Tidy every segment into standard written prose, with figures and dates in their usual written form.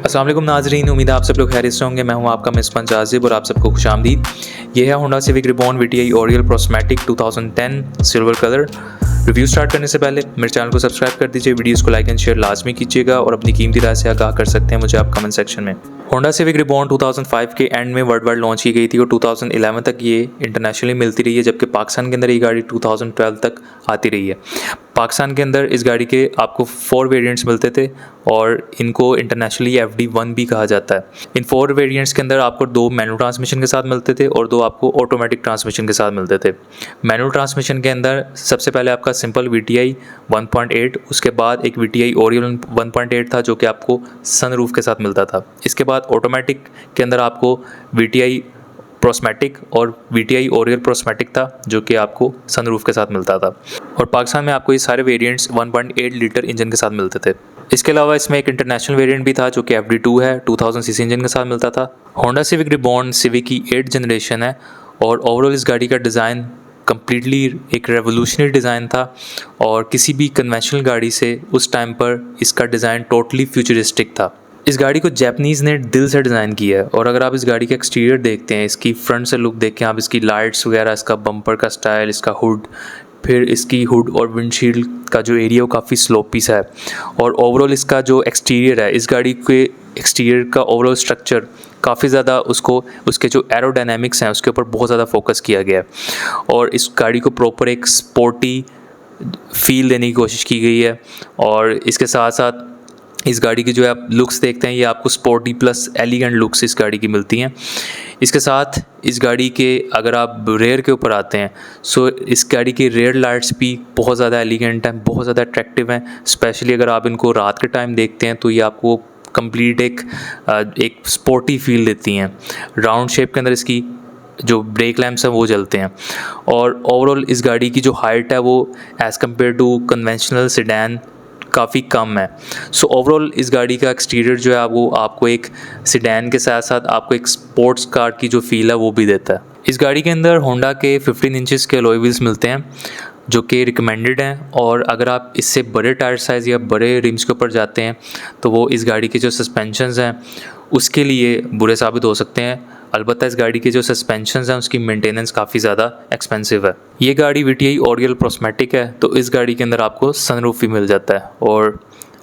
अस्सलाम वालेकुम नाज़रीन, उम्मीद है आप सब लोग खैरियत से होंगे। मैं हूं आपका मेज़बान जाज़िब और आप सबको खुशामदीद। ये है Honda Civic Reborn VTi Oriel Prosmatec 2010 silver colour. Review start करने से पहले मेरे चैनल को सब्सक्राइब कर दीजिए, वीडियोस को लाइक एंड शेयर लाजमी कीजिएगा और अपनी कीमती राय से आगाह कर सकते हैं मुझे आप कमेंट सेक्शन में। होंडा सिविक रिबॉर्न 2005 के एंड में वर्ल्ड वाइड लॉन्च की गई थी और 2011 तक ये इंटरनेशनली मिलती रही है, जबकि पाकिस्तान के अंदर ये गाड़ी 2012 तक आती रही है। पाकिस्तान के अंदर इस गाड़ी के आपको 4 वेरिएंट्स मिलते थे और इनको इंटरनेशनली FD1 भी कहा जाता है। इन 4 वेरिएंट्स के अंदर आपको 2 मैनुअल ट्रांसमिशन के साथ मिलते थे और 2 आपको ऑटोमेटिक ट्रांसमिशन के साथ मिलते थे। मैनुअल ट्रांसमिशन के अंदर सबसे पहले आपका सिंपल VTI 1.8, उसके बाद एक VTI ओरियल 1.8 था जो कि आपको सनरूफ के साथ मिलता था। इसके बाद ऑटोमेटिक के अंदर आपको VTI प्रोस्मैटिक और VTI ओरियल प्रोस्मैटिक था जो कि आपको सनरूफ के साथ मिलता था। और पाकिस्तान में आपको ये सारे वेरिएंट्स 1.8 लीटर इंजन के साथ मिलते थे। इसके अलावा इसमें एक इंटरनेशनल वेरिएंट भी था जो कि FD2 है, 2000 सीसी इंजन के साथ मिलता था। होंडा सिविक रिबॉर्न सिविक की 8th जनरेशन है और ओवरऑल इस गाड़ी का डिज़ाइन कम्प्लीटली एक रेवोल्यूशनरी डिज़ाइन था और किसी भी कन्वेंशनल गाड़ी से उस टाइम पर इसका डिज़ाइन टोटली फ्यूचरिस्टिक था। इस गाड़ी को जैपनीज़ ने दिल से डिज़ाइन किया है और अगर आप इस गाड़ी का एक्सटीरियर देखते हैं, इसकी फ्रंट से लुक देखें आप, इसकी लाइट्स वगैरह, इसका बम्पर का स्टाइल, इसका हुड, फिर इसकी हुड और विंडशील्ड का जो एरिया वो काफ़ी स्लोपी सा है और ओवरऑल इसका जो एक्सटीरियर है, इस गाड़ी के एक्सटीरियर का ओवरऑल स्ट्रक्चर काफ़ी ज़्यादा उसके जो एरोडायनामिक्स हैं उसके ऊपर बहुत ज़्यादा फोकस किया गया है और इस गाड़ी को प्रॉपर एक स्पोर्टी फील देने की कोशिश की गई है। और इसके साथ साथ इस गाड़ी की जो आप लुक्स देखते हैं ये आपको स्पोर्टी प्लस एलिगेंट लुक्स इस गाड़ी की मिलती हैं। इसके साथ इस गाड़ी के अगर आप रेयर के ऊपर आते हैं सो इस गाड़ी की रेयर लाइट्स भी बहुत ज़्यादा एलिगेंट हैं, बहुत ज़्यादा अट्रैक्टिव हैं। स्पेशली अगर आप इनको रात के टाइम देखते हैं तो ये आपको कंप्लीट एक स्पोर्टी फील देती हैं। राउंड शेप के अंदर इसकी जो ब्रेक लैंप्स हैं वो जलते हैं और ओवरऑल इस गाड़ी की जो हाइट है वो as compare to conventional sedan काफ़ी कम है। सो ओवरऑल इस गाड़ी का एक्सटीरियर जो है वो आपको एक सेडान के साथ साथ आपको एक स्पोर्ट्स कार की जो फील है वो भी देता है। इस गाड़ी के अंदर होंडा के 15 इंचेस के अलॉय व्हील्स मिलते हैं जो कि रिकमेंडेड हैं और अगर आप इससे बड़े टायर साइज़ या बड़े रिम्स के ऊपर जाते हैं तो वो इस गाड़ी के जो सस्पेंशंस हैं उसके लिए बुरे साबित हो सकते हैं। अलबत्ता इस गाड़ी के जो सस्पेंशंस हैं उसकी मेंटेनेंस काफ़ी ज़्यादा एक्सपेंसिव है। ये गाड़ी VTI ओरियल प्रोस्मैटिक है तो इस गाड़ी के अंदर आपको सनरूफ भी मिल जाता है और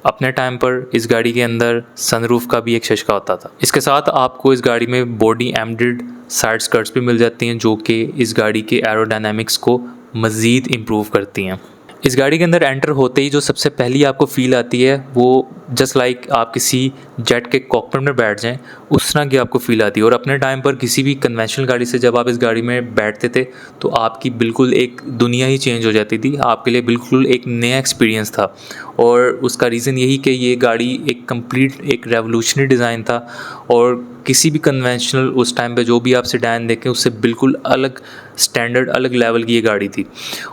अपने टाइम पर इस गाड़ी के अंदर सनरूफ का भी एक शशका होता था। इसके साथ आपको इस गाड़ी में बॉडी एम्बेडेड साइड स्कर्ट्स भी मिल जाती हैं जो कि इस गाड़ी के एरोडायनामिक्स को मज़ीद इम्प्रूव करती हैं। इस गाड़ी के अंदर एंटर होते ही जो सबसे पहली आपको फील आती है वो जस्ट लाइक आप किसी जेट के कॉकपिट में बैठ जाएं उस तरह की आपको फील आती है। और अपने टाइम पर किसी भी कन्वेंशनल गाड़ी से जब आप इस गाड़ी में बैठते थे तो आपकी बिल्कुल एक दुनिया ही चेंज हो जाती थी, आपके लिए बिल्कुल एक नया एक्सपीरियंस था। और उसका रीज़न यही कि ये गाड़ी एक कंप्लीट एक रेवोल्यूशनरी डिज़ाइन था और किसी भी कन्वेंशनल उस टाइम पे जो भी आप सेडान देखें उससे बिल्कुल अलग स्टैंडर्ड, अलग लेवल की ये गाड़ी थी।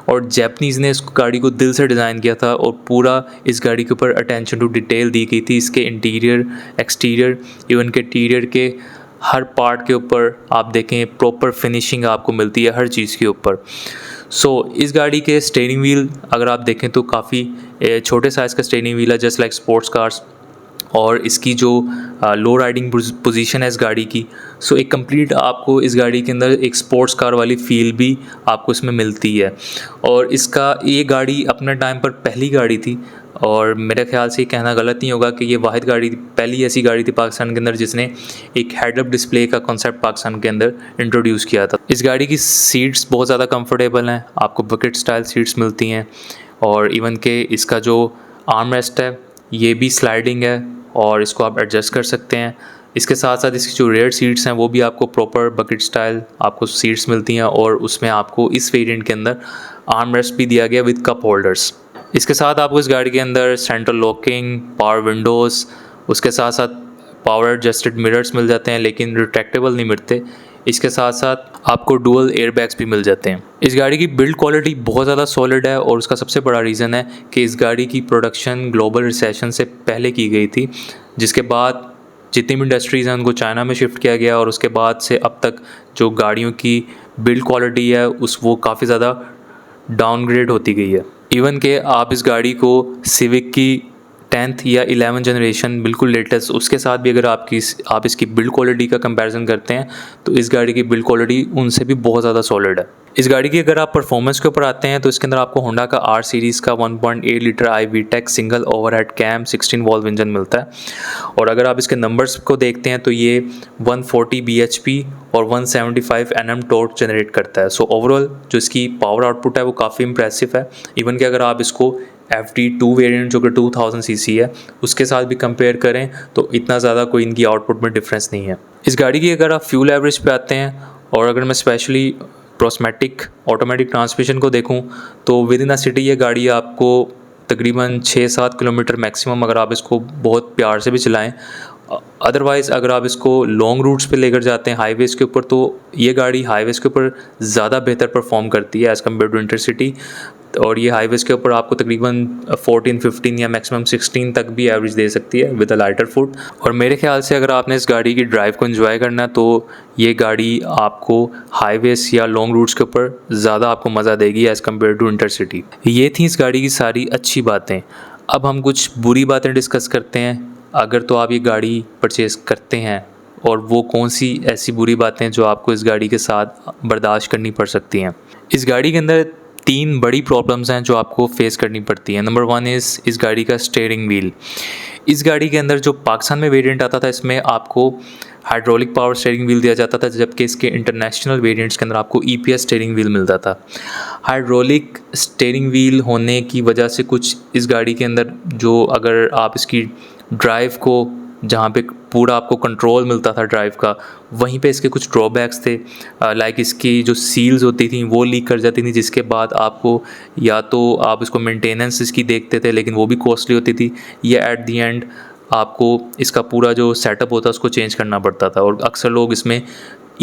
और जैपनीज़ ने इस गाड़ी को दिल से डिज़ाइन किया था और पूरा इस गाड़ी के ऊपर अटेंशन टू डिटेल दी गई थी। इसके इंटीरियर, एक्सटीरियर, इवन के इंटीरियर के हर पार्ट के ऊपर आप देखें प्रॉपर फिनिशिंग आपको मिलती है हर चीज़ के ऊपर। सो इस गाड़ी के स्टीयरिंग व्हील अगर आप देखें तो काफ़ी छोटे साइज़ का स्टीयरिंग व्हील है जस्ट लाइक स्पोर्ट्स कार्स और इसकी जो लो राइडिंग पोजीशन है इस गाड़ी की, सो एक कंप्लीट आपको इस गाड़ी के अंदर एक स्पोर्ट्स कार वाली फील भी आपको इसमें मिलती है। और ये गाड़ी अपने टाइम पर पहली गाड़ी थी और मेरे ख्याल से कहना गलत नहीं होगा कि ये वाहिद गाड़ी पहली ऐसी गाड़ी थी पाकिस्तान के अंदर जिसने एक हेड अप डिस्प्ले का कॉन्सेप्ट पाकिस्तान के अंदर इंट्रोड्यूस किया था। इस गाड़ी की सीट्स बहुत ज़्यादा कंफर्टेबल हैं, आपको बकेट स्टाइल सीट्स मिलती हैं और इवन के इसका जो आर्म रेस्ट है ये भी स्लाइडिंग है और इसको आप एडजस्ट कर सकते हैं। इसके साथ साथ इसकी जो रेयर सीट्स हैं वो भी आपको प्रॉपर बकेट स्टाइल आपको सीट्स मिलती हैं और उसमें आपको इस वेरिएंट के अंदर आर्म रेस्ट भी दिया गया विद कप होल्डर्स। इसके साथ आपको इस गाड़ी के अंदर सेंट्रल लॉकिंग, पावर विंडोज़, उसके साथ साथ पावर एडजस्टेड मिरर्स मिल जाते हैं लेकिन रिट्रैक्टेबल नहीं मिलते। इसके साथ साथ आपको डुअल एयरबैग्स भी मिल जाते हैं। इस गाड़ी की बिल्ड क्वालिटी बहुत ज़्यादा सॉलिड है और उसका सबसे बड़ा रीज़न है कि इस गाड़ी की प्रोडक्शन ग्लोबल रिसेशन से पहले की गई थी, जिसके बाद जितनी भी इंडस्ट्रीज़ हैं उनको चाइना में शिफ्ट किया गया और उसके बाद से अब तक जो गाड़ियों की बिल्ड क्वालिटी है वो काफ़ी ज़्यादा डाउनग्रेड होती गई है। इवन के आप इस गाड़ी को सिविक की 10th या 11 जनरेशन बिल्कुल लेटेस्ट, उसके साथ भी अगर आप इसकी बिल्ड क्वालिटी का कंपैरिजन करते हैं तो इस गाड़ी की बिल्ड क्वालिटी उनसे भी बहुत ज़्यादा सॉलिड है। इस गाड़ी की अगर आप परफॉर्मेंस के ऊपर आते हैं तो इसके अंदर आपको होंडा का आर सीरीज़ का 1.8 litre i-VTEC single overhead cam 16 valve engine मिलता है। और अगर आप इसके नंबर्स को देखते हैं तो ये 140 bhp और 175 Nm टॉर्क जनरेट करता है। सो ओवरऑल जो इसकी पावर आउटपुट है वो काफ़ी इंप्रेसिव है। इवन कि अगर आप इसको FD2 वेरिएंट जो कि 2000 cc है उसके साथ भी कंपेयर करें तो इतना ज़्यादा कोई इनकी आउटपुट में डिफरेंस नहीं है। इस गाड़ी की अगर आप फ्यूल एवरेज पे आते हैं और अगर मैं स्पेशली प्रोस्मेटिक ऑटोमेटिक ट्रांसमिशन को देखूं तो विद इन अ सिटी ये गाड़ी आपको तकरीबन 6-7 किलोमीटर मैक्सिमम अगर आप इसको बहुत प्यार से भी चलाएं। अदरवाइज़ अगर आप इसको लॉन्ग रूट्स पे लेकर जाते हैं हाईवेज़ के ऊपर तो ये गाड़ी हाईवेज़ के ऊपर ज़्यादा बेहतर परफॉर्म करती है एज़ कम्पेयर टू इंटरसिटी। और ये हाईवेज़ के ऊपर आपको तकरीबन 14-15 या मैक्सिमम 16 तक भी एवरेज दे सकती है विद अ लाइटर फुट। और मेरे ख्याल से अगर आपने इस गाड़ी की ड्राइव को एंजॉय करना है तो ये गाड़ी आपको हाईवेज़ या लॉन्ग रूट्स के ऊपर ज़्यादा आपको मज़ा देगी एज़ कम्पेयर टू इंटरसिटी। ये थी इस गाड़ी की सारी अच्छी बातें। अब हम कुछ बुरी बातें डिस्कस करते हैं अगर तो आप ये गाड़ी परचेज़ करते हैं, और वो कौन सी ऐसी बुरी बातें जो आपको इस गाड़ी के साथ बर्दाश्त करनी पड़ सकती हैं। इस गाड़ी के अंदर 3 बड़ी प्रॉब्लम्स हैं जो आपको फेस करनी पड़ती हैं। नंबर 1 इस गाड़ी का स्टीयरिंग व्हील। इस गाड़ी के अंदर जो पाकिस्तान में वेरिएंट आता था इसमें आपको हाइड्रोलिक पावर स्टीयरिंग व्हील दिया जाता था, जबकि इसके इंटरनेशनल वेरिएंट्स के अंदर आपको EPS स्टीयरिंग व्हील मिलता था। हाइड्रोलिक स्टीयरिंग व्हील होने की वजह से कुछ इस गाड़ी के अंदर जो अगर आप इसकी ड्राइव को जहाँ पे पूरा आपको कंट्रोल मिलता था ड्राइव का, वहीं पे इसके कुछ ड्रॉबैक्स थे। लाइक इसकी जो सील्स होती थी वो लीक कर जाती थी, जिसके बाद आपको या तो आप इसको मेंटेनेंस इसकी देखते थे लेकिन वो भी कॉस्टली होती थी, या एट दी एंड आपको इसका पूरा जो सेटअप होता है उसको चेंज करना पड़ता था। और अक्सर लोग इसमें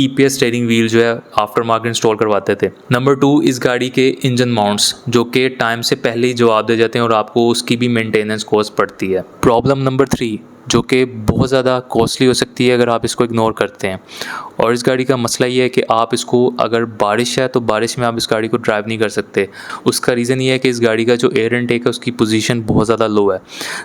EPS स्टीयरिंग व्हील जो है आफ्टर मार्केट इंस्टॉल करवाते थे। नंबर 2 इस गाड़ी के इंजन माउंट्स जो कि टाइम से पहले ही जवाब दे जाते हैं और आपको उसकी भी मेंटेनेंस कॉस्ट पड़ती है। प्रॉब्लम नंबर 3 जो कि बहुत ज़्यादा कॉस्टली हो सकती है अगर आप इसको इग्नोर करते हैं, और इस गाड़ी का मसला ये है कि आप इसको अगर बारिश है तो बारिश में आप इस गाड़ी को ड्राइव नहीं कर सकते। उसका रीज़न ये है कि इस गाड़ी का जो एयर इनटेक है उसकी पोजीशन बहुत ज़्यादा लो है,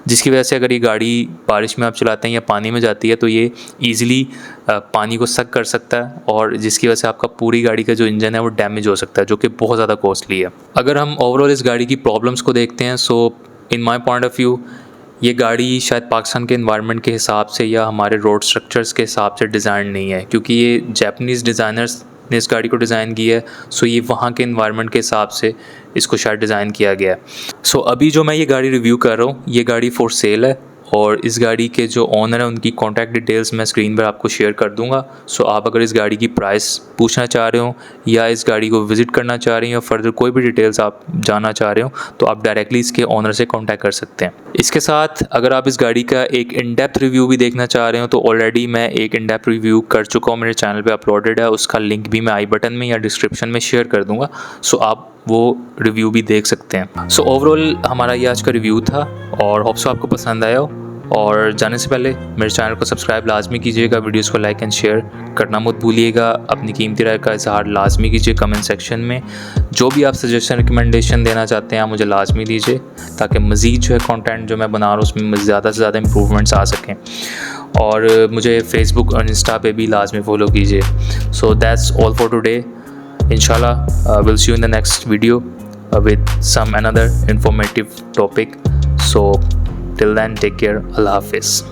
जिसकी वजह से अगर ये गाड़ी बारिश में आप चलाते हैं या पानी में जाती है तो ये ईज़िली पानी को सक कर सकता है, और जिसकी वजह से आपका पूरी गाड़ी का जो इंजन है वो डैमेज हो सकता है, जो कि बहुत ज़्यादा कॉस्टली है। अगर हम ओवरऑल इस गाड़ी की प्रॉब्लम्स को देखते हैं सो इन माई पॉइंट ऑफ व्यू ये गाड़ी शायद पाकिस्तान के एनवायरनमेंट के हिसाब से या हमारे रोड स्ट्रक्चर्स के हिसाब से डिज़ाइन नहीं है, क्योंकि ये जापानीज़ डिज़ाइनर्स ने इस गाड़ी को डिज़ाइन किया है। सो ये वहाँ के एनवायरनमेंट के हिसाब से इसको शायद डिज़ाइन किया गया है। सो अभी जो मैं ये गाड़ी रिव्यू कर रहा हूँ ये गाड़ी फॉर सेल है, और इस गाड़ी के जो ओनर है उनकी कॉन्टैक्ट डिटेल्स मैं स्क्रीन पर आपको शेयर कर दूंगा। सो आप अगर इस गाड़ी की प्राइस पूछना चाह रहे हो या इस गाड़ी को विज़िट करना चाह रहे हो या फर्दर कोई भी डिटेल्स आप जानना चाह रहे हो तो आप डायरेक्टली इसके ओनर से कॉन्टैक्ट कर सकते हैं। इसके साथ अगर आप इस गाड़ी का एक इन डेप्थ रिव्यू भी देखना चाह रहे हो तो ऑलरेडी मैं एक इन डेप्थ रिव्यू कर चुका हूँ, मेरे चैनल पर अपलोडेड है, उसका लिंक भी मैं आई बटन में या डिस्क्रिप्शन में शेयर कर दूँगा। सो आप वो रिव्यू भी देख सकते हैं। सो ओवरऑल हमारा ये आज का रिव्यू था और होप सो आपको पसंद आया हो। और जाने से पहले मेरे चैनल को सब्सक्राइब लाजमी कीजिएगा, वीडियोस को लाइक एंड शेयर करना मत भूलिएगा, अपनी कीमती राय का इजहार लाजमी कीजिए कमेंट सेक्शन में। जो भी आप सजेशन रिकमेंडेशन देना चाहते हैं आप मुझे लाजमी दीजिए, ताकि मज़ीद जो है कंटेंट जो मैं बना रहा हूँ उसमें ज़्यादा से ज़्यादा इम्प्रूवमेंट्स आ सकें। और मुझे फेसबुक और इंस्टा पे भी लाजमी फॉलो कीजिए। So that's all for today. इंशाल्लाह will see you in the next video with some another informative topic. So till then, take care. Allah Hafiz.